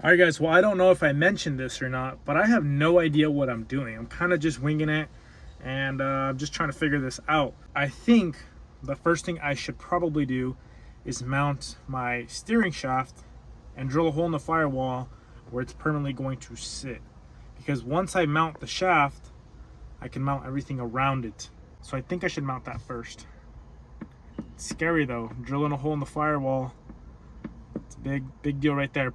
All right, guys. Well, I don't know if I mentioned this or not, but I have no idea what I'm doing. I'm kind of just winging it, and I'm just trying to figure this out. I think the first thing I should probably do is mount my steering shaft and drill a hole in the firewall where it's permanently going to sit. Because once I mount the shaft, I can mount everything around it. So I think I should mount that first. It's scary though, drilling a hole in the firewall. It's a big deal right there.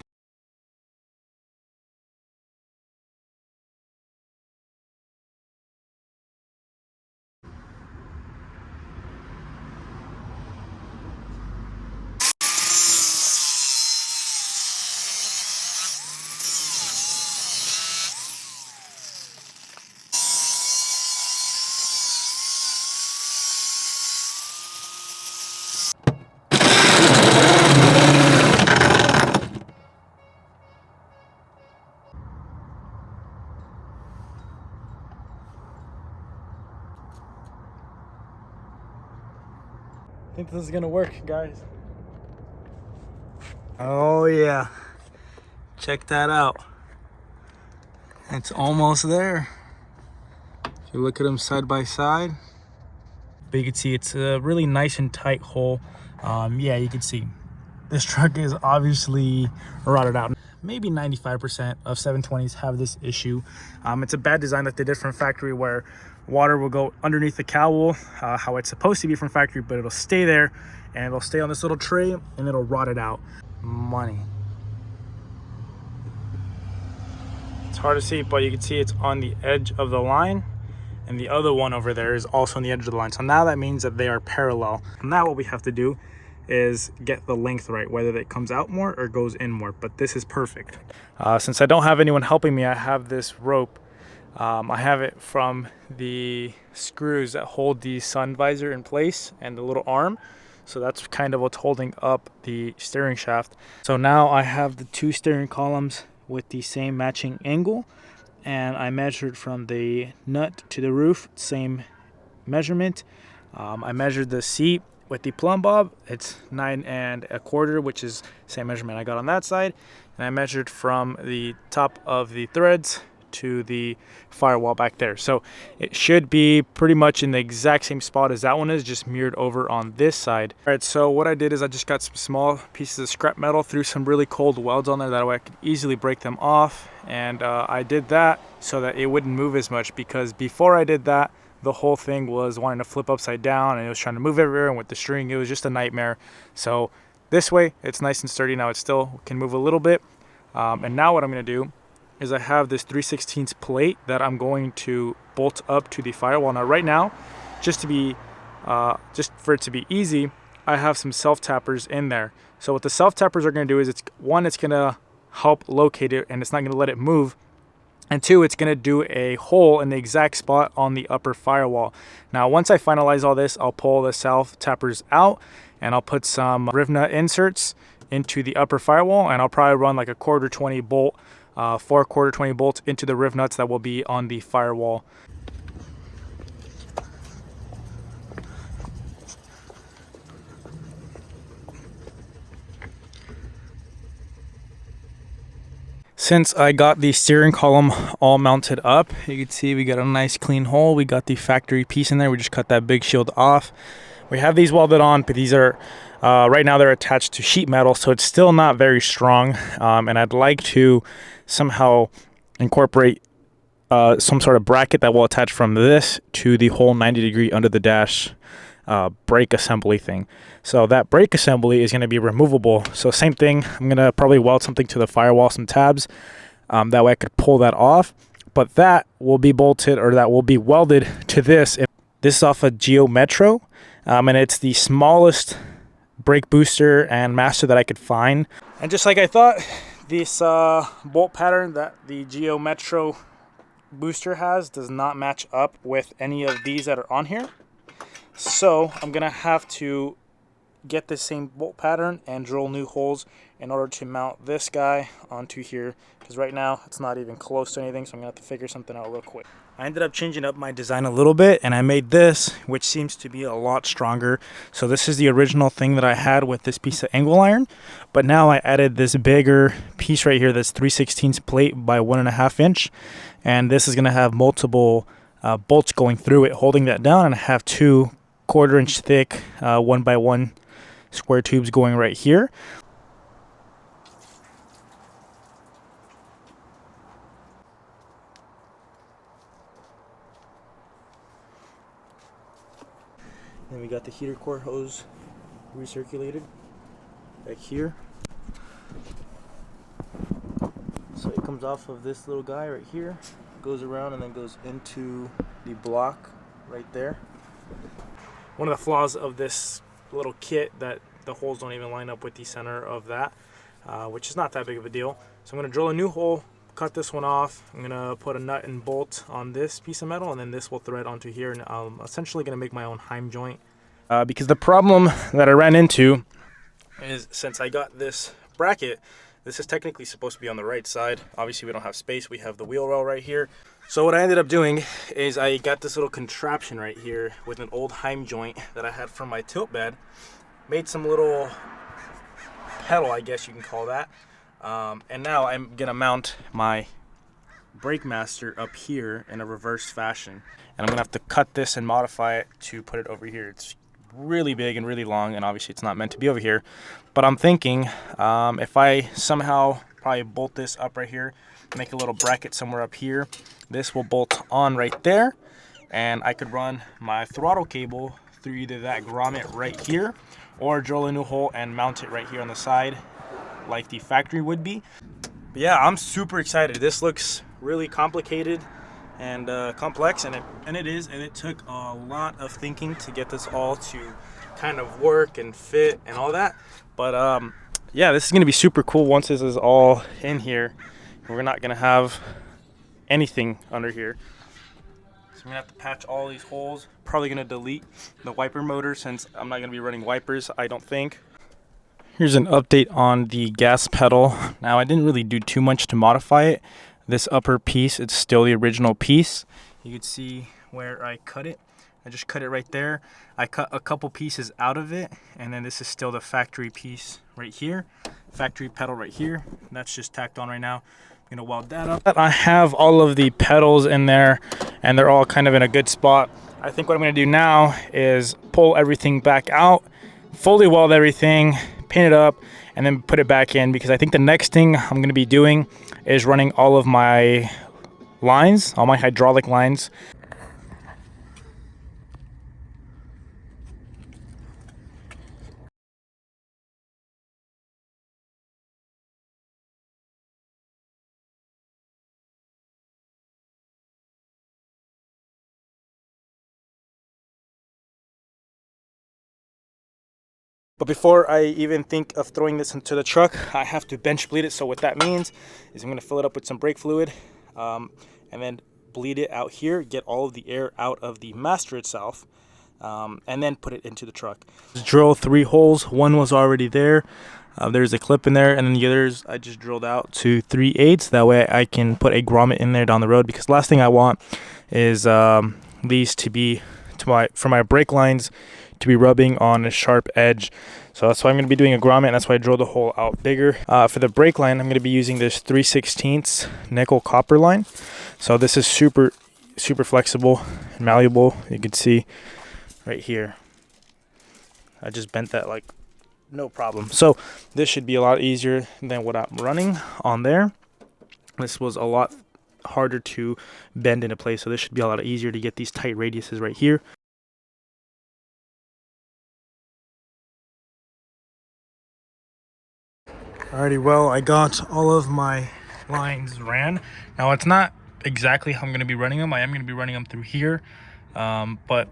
I think this is gonna work, guys. Oh yeah, check that out. It's almost there. If you look at them side by side, but you can see it's a really nice and tight hole. Yeah, you can see this truck is obviously rotted out. Maybe 95% of 720s have this issue. It's a bad design that they did from factory, where water will go underneath the cowl, how it's supposed to be from factory, but it'll stay there and it'll stay on this little tray and it'll rot it out. Money. It's hard to see, but you can see it's on the edge of the line, and the other one over there is also on the edge of the line. So now that means that they are parallel. Now what we have to do is get the length right, whether it comes out more or goes in more, but this is perfect. Since I don't have anyone helping me, I have this rope. I have it from the screws that hold the sun visor in place and the little arm. So that's kind of what's holding up the steering shaft. So now I have the two steering columns with the same matching angle, and I measured from the nut to the roof, same measurement. I measured the seat with the plumb bob. It's 9 1/4, which is same measurement I got on that side. And I measured from the top of the threads to the firewall back there. So it should be pretty much in the exact same spot as that one is, just mirrored over on this side. All right, so what I did is I just got some small pieces of scrap metal, threw some really cold welds on there, that way I could easily break them off. And I did that so that it wouldn't move as much, because before I did that, the whole thing was wanting to flip upside down and it was trying to move everywhere, and with the string it was just a nightmare. So this way it's nice and sturdy. Now it still can move a little bit. And now what I'm going to do is I have this 3/16 plate that I'm going to bolt up to the firewall. Now right now, just for it to be easy, I have some self tappers in there. So what the self tappers are going to do is, it's going to help locate it and it's not going to let it move. And two, it's going to do a hole in the exact spot on the upper firewall. Now, once I finalize all this, I'll pull the self tappers out and I'll put some riv nut inserts into the upper firewall, and I'll probably run like a 1/4 20 bolt, 4 1/4 20 bolts into the riv nuts that will be on the firewall. Since I got the steering column all mounted up, you can see we got a nice clean hole. We got the factory piece in there. We just cut that big shield off. We have these welded on, but these are, right now they're attached to sheet metal, so it's still not very strong. And I'd like to somehow incorporate some sort of bracket that will attach from this to the whole 90-degree under the dash brake assembly thing. So that brake assembly is going to be removable. So same thing, I'm going to probably weld something to the firewall, some tabs, that way I could pull that off. But that will be bolted, or that will be welded to this. This is off a Geo Metro, and it's the smallest brake booster and master that I could find. And just like I thought, this bolt pattern that the Geo Metro booster has does not match up with any of these that are on here. So I'm gonna have to get the same bolt pattern and drill new holes in order to mount this guy onto here, because right now it's not even close to anything, so I'm gonna have to figure something out real quick. I ended up changing up my design a little bit, and I made this, which seems to be a lot stronger. So this is the original thing that I had with this piece of angle iron, but now I added this bigger piece right here that's 3/16 plate by 1.5 inch, and this is gonna have multiple bolts going through it holding that down, and I have 2 1/4 inch thick 1x1 square tubes going right here. Then we got the heater core hose recirculated back here. So it comes off of this little guy right here, goes around and then goes into the block right there. One of the flaws of this little kit that the holes don't even line up with the center of that, which is not that big of a deal. So I'm going to drill a new hole, cut this one off. I'm going to put a nut and bolt on this piece of metal, and then this will thread onto here, and I'm essentially going to make my own heim joint. Because the problem that I ran into is, since I got this bracket, this is technically supposed to be on the right side. Obviously we don't have space, we have the wheel well right here. So what I ended up doing is I got this little contraption right here with an old heim joint that I had from my tilt bed. Made some little pedal, I guess you can call that. And now I'm gonna mount my brake master up here in a reverse fashion. And I'm gonna have to cut this and modify it to put it over here. It's really big and really long, and obviously it's not meant to be over here, but I'm thinking if I somehow probably bolt this up right here, make a little bracket somewhere up here, this will bolt on right there, and I could run my throttle cable through either that grommet right here or drill a new hole and mount it right here on the side like the factory would be. But yeah, I'm super excited. This looks really complicated and complex, and it is, and it took a lot of thinking to get this all to kind of work and fit and all that. But yeah, this is gonna be super cool once this is all in here. We're not gonna have anything under here, so I'm gonna have to patch all these holes. Probably gonna delete the wiper motor since I'm not gonna be running wipers, I don't think. Here's an update on the gas pedal. Now, I didn't really do too much to modify it. This upper piece, it's still the original piece. You can see where I cut it. I just cut it right there. I cut a couple pieces out of it, and then this is still the factory piece right here. Factory pedal right here. That's just tacked on right now. I'm gonna weld that up. I have all of the pedals in there, and they're all kind of in a good spot. I think what I'm gonna do now is pull everything back out, fully weld everything, paint it up, and then put it back in, because I think the next thing I'm going to be doing is running all of my lines, all my hydraulic lines. But before I even think of throwing this into the truck, I have to bench bleed it. So what that means is I'm going to fill it up with some brake fluid, and then bleed it out here, get all of the air out of the master itself, and then put it into the truck. Drill 3 holes. One was already there. There's a clip in there, and then the others I just drilled out to 3/8. That way I can put a grommet in there down the road, because last thing I want is these to be for my brake lines to be rubbing on a sharp edge. So that's why I'm going to be doing a grommet, and that's why I drilled the hole out bigger. For the brake line, I'm going to be using this 3/16 nickel copper line. So this is super flexible and malleable. You can see right here, I just bent that like no problem. So this should be a lot easier than what I'm running on there. This was a lot harder to bend into place, so this should be a lot easier to get these tight radiuses right here. Alrighty, well, I got all of my lines ran. Now, it's not exactly how I'm going to be running them. I am going to be running them through here, but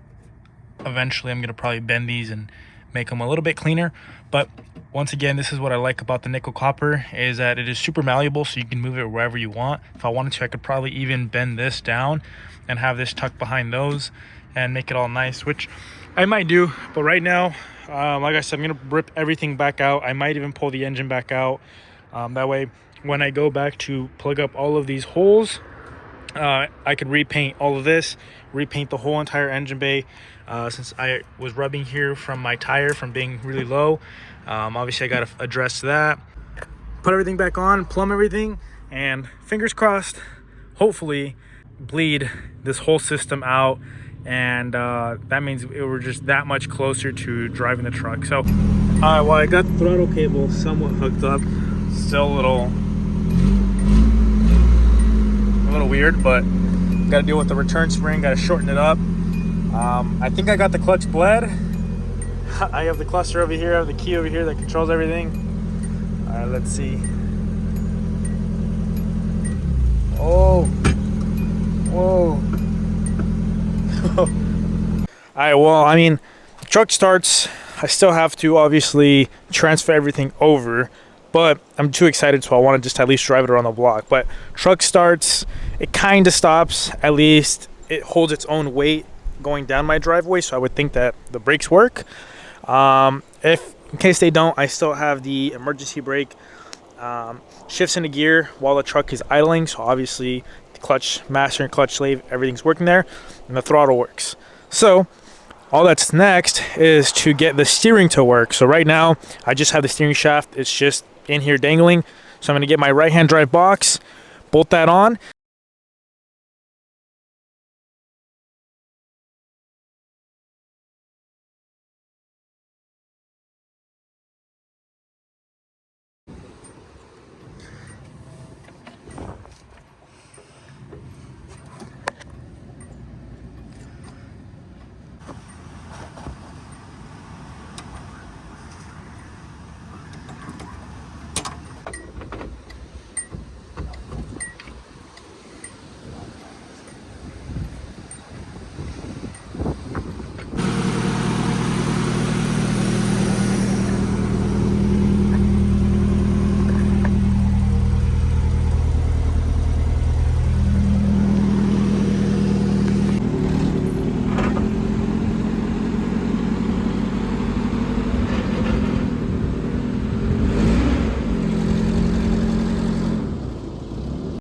eventually I'm going to probably bend these and make them a little bit cleaner. But once again, this is what I like about the nickel copper, is that it is super malleable, so you can move it wherever you want. If I wanted to, I could probably even bend this down and have this tucked behind those and make it all nice, which I might do, but right now, like I said, I'm gonna rip everything back out. I might even pull the engine back out. That way, when I go back to plug up all of these holes, I could repaint all of this, repaint the whole entire engine bay, since I was rubbing here from my tire from being really low. Obviously, I got to address that. Put everything back on, plumb everything, and fingers crossed, hopefully bleed this whole system out, and that means we're just that much closer to driving the truck. So well, I got the throttle cable somewhat hooked up, still a little weird, but got to deal with the return spring, got to shorten it up. I think I got the clutch bled. I have the cluster over here, I have the key over here that controls everything. Let's see. Oh, whoa. Alright, well, I mean, the truck starts. I still have to obviously transfer everything over, but I'm too excited, so I want to just at least drive it around the block. But truck starts, it kind of stops, at least it holds its own weight going down my driveway, so I would think that the brakes work. If in case they don't, I still have the emergency brake, shifts into gear while the truck is idling, so obviously the clutch master and clutch slave, everything's working there, and the throttle works. So all that's next is to get the steering to work. So right now I just have the steering shaft, it's just in here dangling. So I'm going to get my right hand drive box, bolt that on,